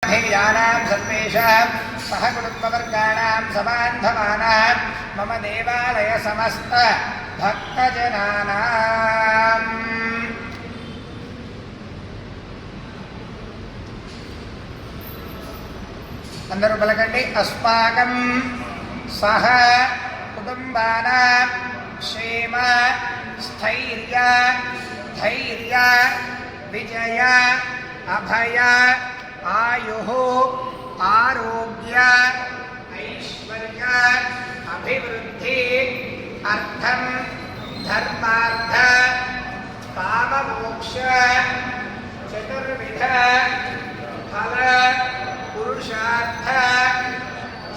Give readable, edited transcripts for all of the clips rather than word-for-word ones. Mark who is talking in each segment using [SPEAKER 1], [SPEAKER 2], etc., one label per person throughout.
[SPEAKER 1] सर्वाभियानां सर्वेषां सहकुटुम्बवर्गाणां समान्धमानां मम देवालय समस्त भक्तजनानां अंदरू पलकंడి अस्माकं सह कुटुंबानां क्षेम स्थैर्य धैर्य विजय अभय आयुः आरोग्य ऐश्वर्य अभिवृद्धि अर्थं धर्मार्थ काममोक्ष चतुर्विध फल पुरुषार्थ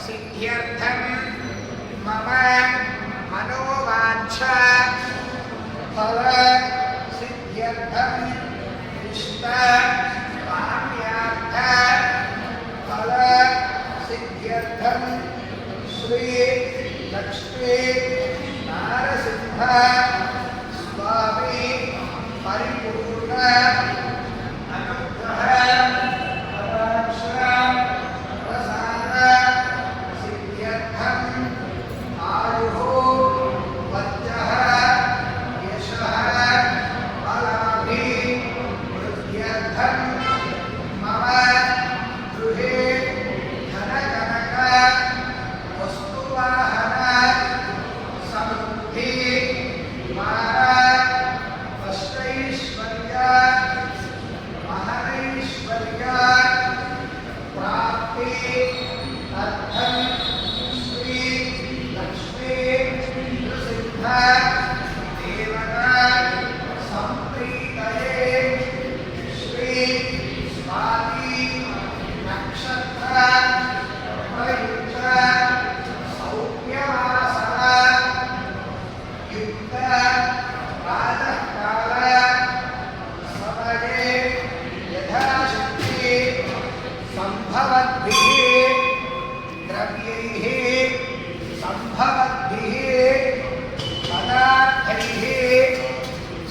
[SPEAKER 1] सिद्ध्यर्थं मम मनोवांछा फल सिद्ध्यर्थं इष्ट काम्यार्थ फल सिद्ध्यर्थं श्री लक्ष्मी नारसिंह स्वामी परिपूर्ण अनुग्रह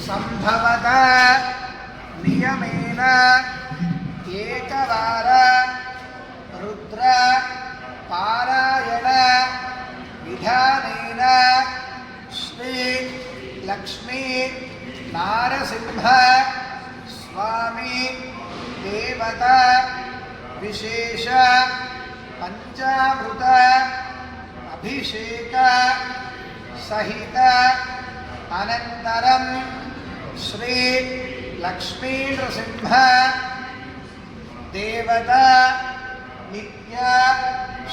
[SPEAKER 1] संभवत नियमेन एकवार रुद्र पारायण विधानेन श्री लक्ष्मी नारसिंह स्वामी देवता विशेष पंचामृत अभिषेक सहित अनंतरम श्री लक्ष्मी नृसिंह देवता नित्य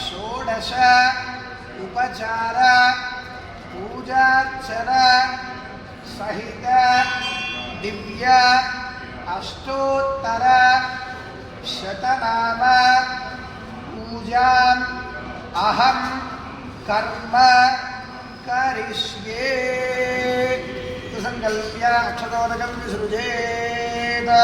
[SPEAKER 1] षोडश उपचार पूजार्चना सहित दिव्य अष्टोत्तर शतनाम पूजाम् अहं कर्म करिष्ये संकल्प्य अक्षतोदकं विसृजेत्।